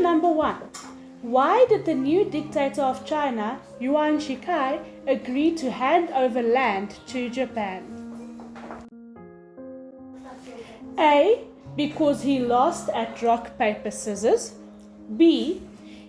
number 1. Why did the new dictator of China, Yuan Shikai, agree to hand over land to Japan? A. Because he lost at rock, paper, scissors. B.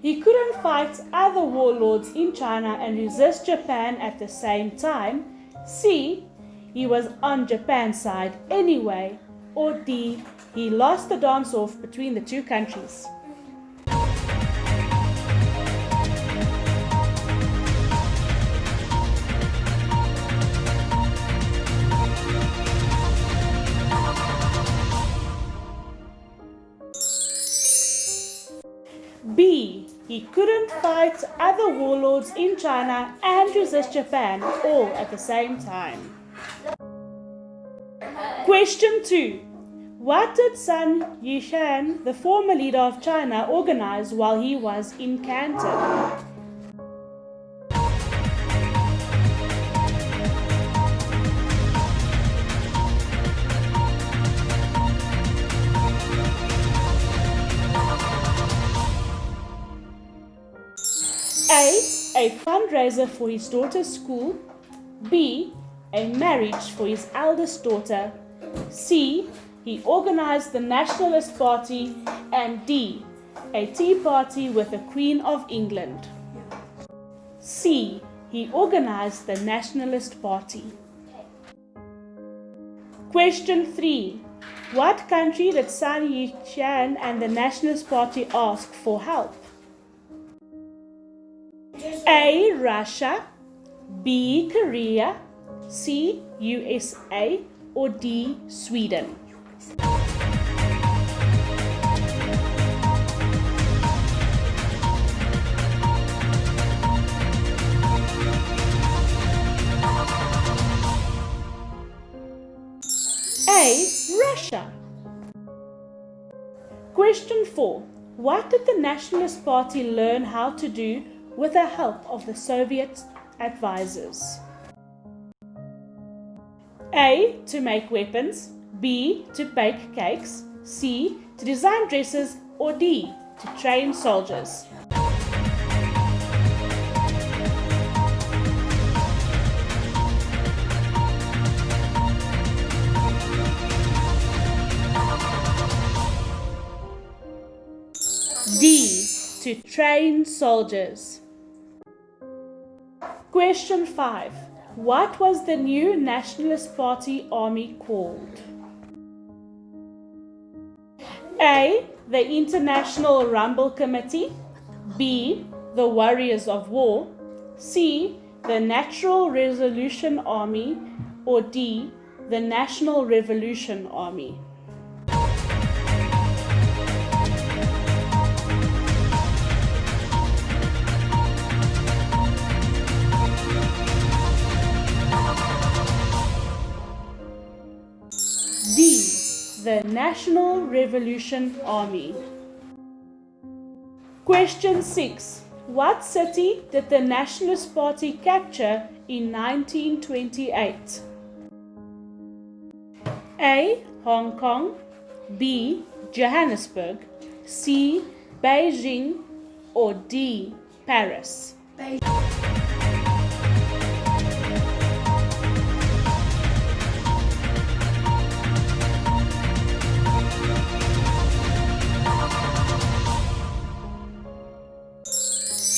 He couldn't fight other warlords in China and resist Japan at the same time. C. He was on Japan's side anyway. Or D. He lost the dance-off between the two countries. B. He couldn't fight other warlords in China and resist Japan all at the same time. Question 2. What did Sun Yat-sen, the former leader of China, organize while he was in Canton? A fundraiser for his daughter's school. B. A marriage for his eldest daughter. C. He organized the Nationalist Party. And D. A tea party with the Queen of England. C. He organized the Nationalist Party. Question 3. What country did Sun Yat-sen and the Nationalist Party ask for help? A. Russia. B. Korea. C. USA. Or D. Sweden. A. Russia. Question 4. What did the Nationalist Party learn how to do with the help of the Soviet advisors? A. To make weapons. B. To bake cakes. C. To design dresses. Or D. To train soldiers. D. To train soldiers. Question 5. What was the new Nationalist Party army called? A. The International Rumble Committee. B. The Warriors of War. C. The Natural Resolution Army. Or D. The National Revolution Army. D. The National Revolution Army. Question 6. What city did the Nationalist Party capture in 1928? A. Hong Kong. B. Johannesburg. C. Beijing. Or D. Paris.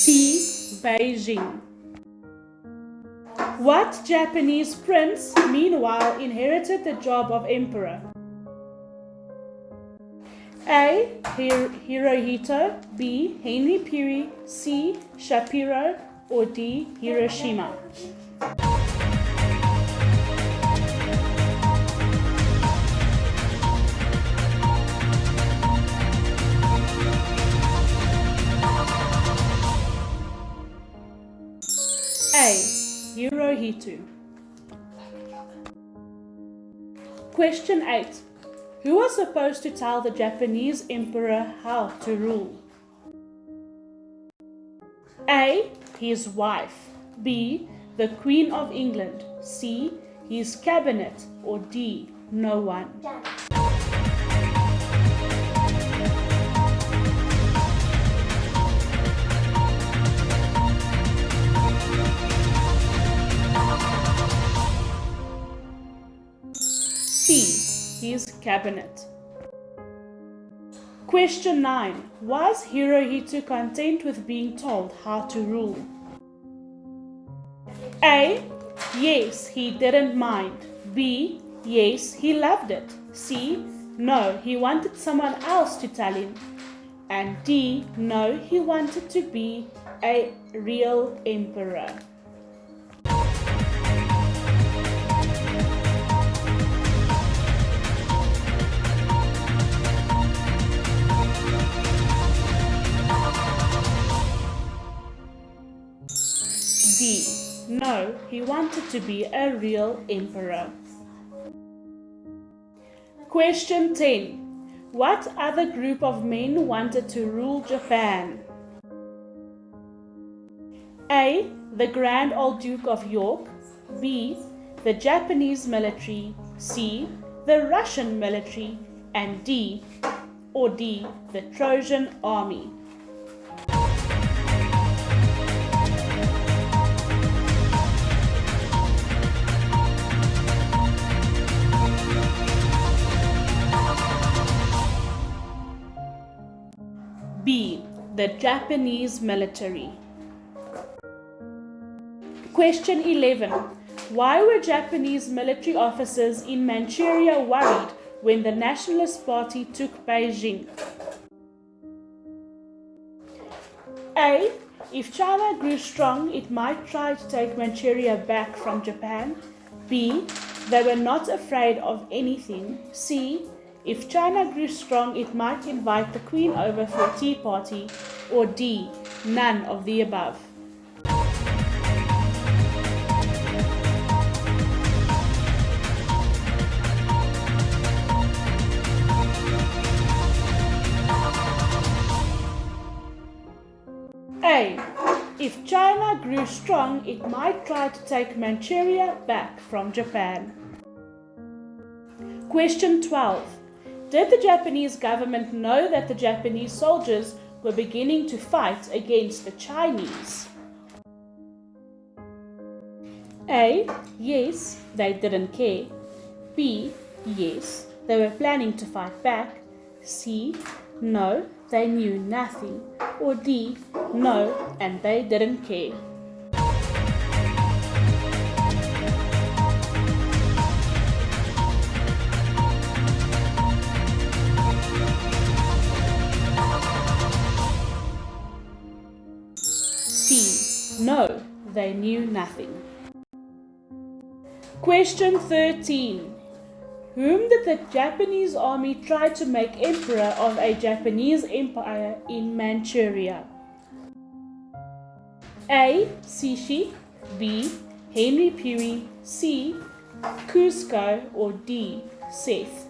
C. Beijing. What Japanese prince, meanwhile, inherited the job of emperor? A. Hirohito. B. Henry Puri. C. Shapiro. Or D. Hiroshima. A. Hirohito. Question 8. Who was supposed to tell the Japanese emperor how to rule? A. His wife. B. The Queen of England. C. His cabinet. Or D. No one. cabinet. Question 9. Was Hirohito content with being told how to rule? A. Yes, he didn't mind. B. Yes, he loved it. C. No, he wanted someone else to tell him. And D. No, he wanted to be a real emperor. D. No, he wanted to be a real emperor. Question 10. What other group of men wanted to rule Japan? A. The Grand Old Duke of York. B. The Japanese military. C. The Russian military. And D. The Trojan army. B. The Japanese military. Question 11. Why were Japanese military officers in Manchuria worried when the Nationalist Party took Beijing? A. If China grew strong, it might try to take Manchuria back from Japan. B. They were not afraid of anything. C. If China grew strong, it might invite the Queen over for a tea party. Or D. None of the above. A. If China grew strong, it might try to take Manchuria back from Japan. Question 12. Did the Japanese government know that the Japanese soldiers were beginning to fight against the Chinese? A. Yes, they didn't care. B. Yes, they were planning to fight back. C. No, they knew nothing. Or D. No, and they didn't care. C. No, they knew nothing. Question 13. Whom did the Japanese army try to make emperor of a Japanese empire in Manchuria? A. Cixi. B. Henry Pewee. C. Cusco. Or D. Seth.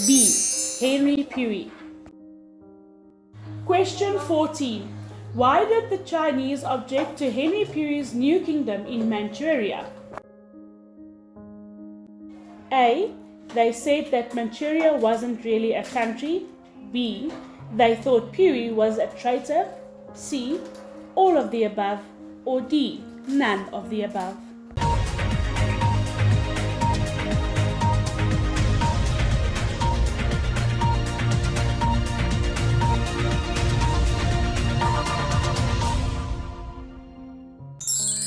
B. Henry Pewee. Question 14. Why did the Chinese object to Henry Pewee's new kingdom in Manchuria? A. They said that Manchuria wasn't really a country. B. They thought Pewee was a traitor. C. All of the above. Or D. None of the above.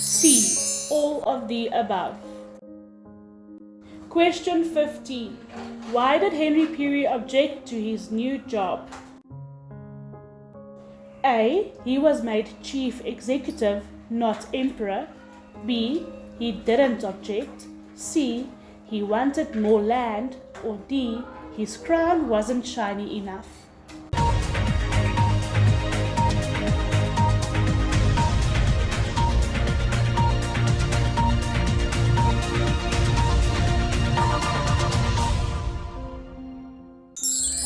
C. All of the above. Question 15. Why did Henry Pewee object to his new job? A. He was made chief executive, not emperor. B. He didn't object. C. He wanted more land. Or D. His crown wasn't shiny enough.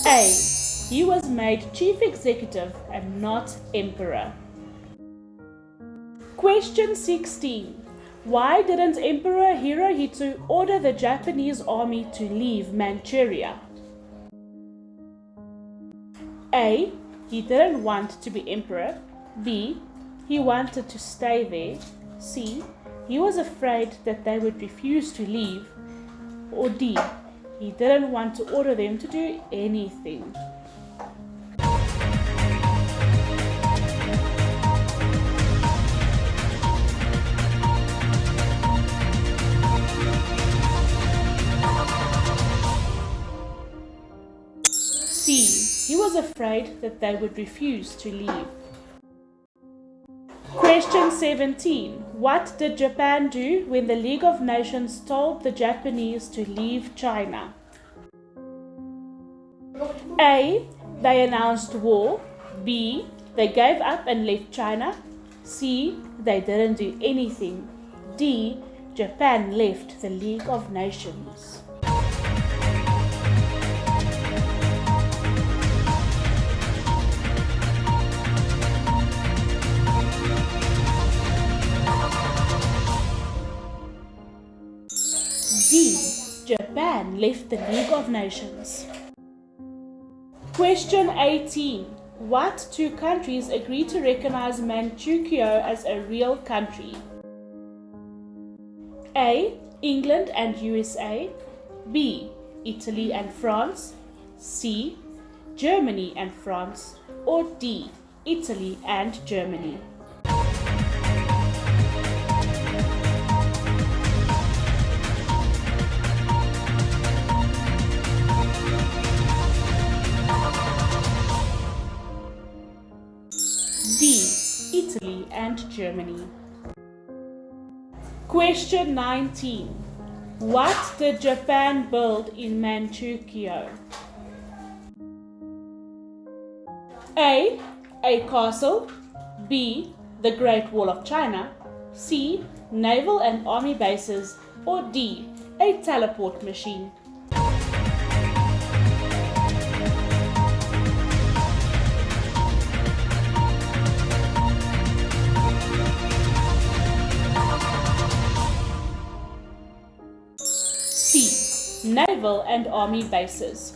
A. He was made chief executive and not emperor. Question 16. Why didn't Emperor Hirohito order the Japanese army to leave Manchuria? A. He didn't want to be emperor. B. He wanted to stay there. C. He was afraid that they would refuse to leave. Or D. He didn't want to order them to do anything. C. He was afraid that they would refuse to leave. Question 17. What did Japan do when the League of Nations told the Japanese to leave China? A. They announced war. B. They gave up and left China. C. They didn't do anything. D. Japan left the League of Nations. D. Japan left the League of Nations. Question 18. What two countries agreed to recognize Manchukuo as a real country? A. England and USA. B. Italy and France. C. Germany and France. Or D. Italy and Germany. D. Italy and Germany. Question 19. What did Japan build in Manchukuo? A. A castle. B. The Great Wall of China. C. Naval and army bases. Or D. A teleport machine. C. Naval and army bases.